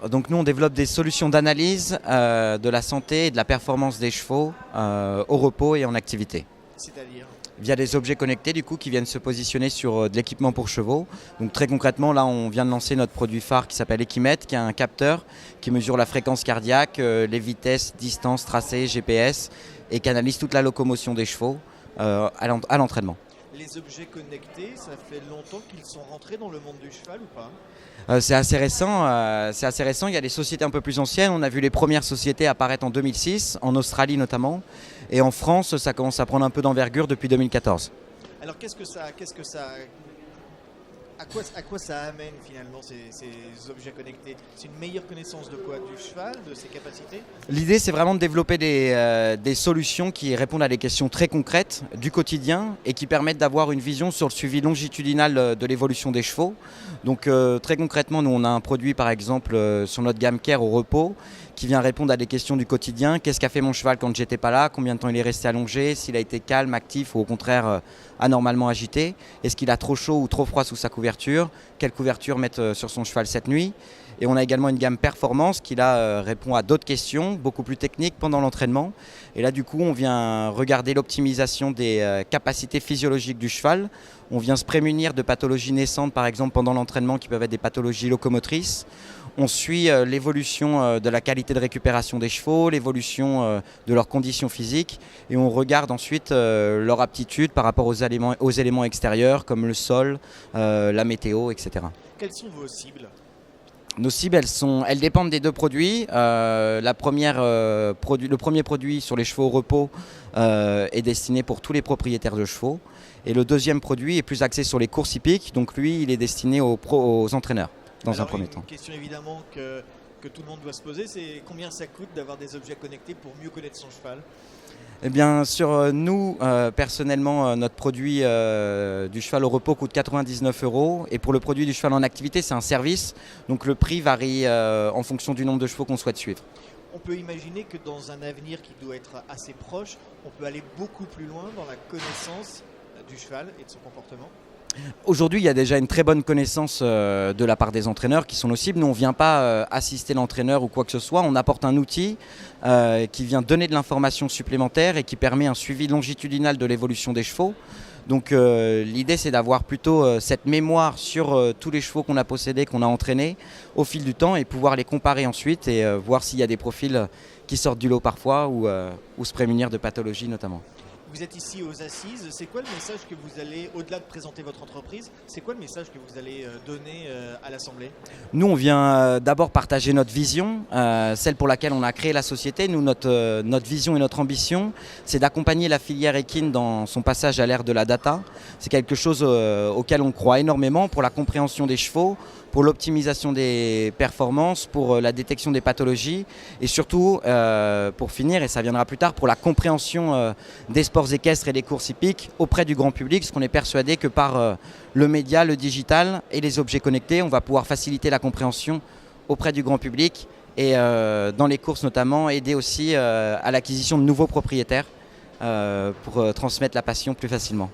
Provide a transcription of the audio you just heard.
Donc nous on développe des solutions d'analyse de la santé et de la performance des chevaux au repos et en activité. C'est-à-dire? Via des objets connectés du coup qui viennent se positionner sur de l'équipement pour chevaux. Donc très concrètement là on vient de lancer notre produit phare qui s'appelle Equimet, qui a un capteur qui mesure la fréquence cardiaque, les vitesses, distances, tracés, GPS et qui analyse toute la locomotion des chevaux à l'entraînement. Les objets connectés, ça fait longtemps qu'ils sont rentrés dans le monde du cheval ou pas? C'est assez récent, il y a des sociétés un peu plus anciennes. On a vu les premières sociétés apparaître en 2006, en Australie notamment. Et en France, ça commence à prendre un peu d'envergure depuis 2014. Alors à quoi ça amène finalement ces objets connectés? C'est une meilleure connaissance de quoi? Du cheval, de ses capacités? L'idée, c'est vraiment de développer des solutions qui répondent à des questions très concrètes du quotidien et qui permettent d'avoir une vision sur le suivi longitudinal de l'évolution des chevaux. Donc très concrètement, nous on a un produit par exemple sur notre gamme Care au repos qui vient répondre à des questions du quotidien. Qu'est-ce qu'a fait mon cheval quand j'étais pas là? Combien de temps il est resté allongé? S'il a été calme, actif ou au contraire anormalement agité? Est-ce qu'il a trop chaud ou trop froid sous sa couverture? Quelle couverture mettre sur son cheval cette nuit? Et on a également une gamme performance qui là répond à d'autres questions, beaucoup plus techniques pendant l'entraînement. Et là du coup on vient regarder l'optimisation des capacités physiologiques du cheval. On vient se prémunir de pathologies naissantes par exemple pendant l'entraînement qui peuvent être des pathologies locomotrices. On suit l'évolution de la qualité de récupération des chevaux, l'évolution de leurs conditions physiques et on regarde ensuite leur aptitude par rapport aux éléments extérieurs comme le sol, la météo, etc. Quelles sont vos cibles? Nos cibles, elles dépendent des deux produits. Le premier produit sur les chevaux au repos est destiné pour tous les propriétaires de chevaux. Et le deuxième produit est plus axé sur les courses hippiques. Donc lui, il est destiné aux entraîneurs dans un premier temps. Une question évidemment que tout le monde doit se poser, c'est combien ça coûte d'avoir des objets connectés pour mieux connaître son cheval? Eh bien, sur nous, personnellement, notre produit du cheval au repos coûte 99 € et pour le produit du cheval en activité, c'est un service. Donc le prix varie en fonction du nombre de chevaux qu'on souhaite suivre. On peut imaginer que dans un avenir qui doit être assez proche, on peut aller beaucoup plus loin dans la connaissance du cheval et de son comportement. Aujourd'hui, il y a déjà une très bonne connaissance de la part des entraîneurs qui sont nos cibles. Nous, on ne vient pas assister l'entraîneur ou quoi que ce soit. On apporte un outil qui vient donner de l'information supplémentaire et qui permet un suivi longitudinal de l'évolution des chevaux. Donc l'idée, c'est d'avoir plutôt cette mémoire sur tous les chevaux qu'on a possédés, qu'on a entraînés au fil du temps et pouvoir les comparer ensuite et voir s'il y a des profils qui sortent du lot parfois ou se prémunir de pathologies notamment. Vous êtes ici aux Assises, c'est quoi le message que vous allez, au-delà de présenter votre entreprise, c'est quoi le message que vous allez donner à l'Assemblée? Nous, on vient d'abord partager notre vision, celle pour laquelle on a créé la société. Nous, notre vision et notre ambition, c'est d'accompagner la filière équine dans son passage à l'ère de la data. C'est quelque chose auquel on croit énormément pour la compréhension des chevaux, pour l'optimisation des performances, pour la détection des pathologies et surtout, pour finir, et ça viendra plus tard, pour la compréhension des sports équestres et des courses hippiques auprès du grand public, parce qu'on est persuadé que par le média, le digital et les objets connectés, on va pouvoir faciliter la compréhension auprès du grand public et dans les courses notamment, aider aussi à l'acquisition de nouveaux propriétaires pour transmettre la passion plus facilement.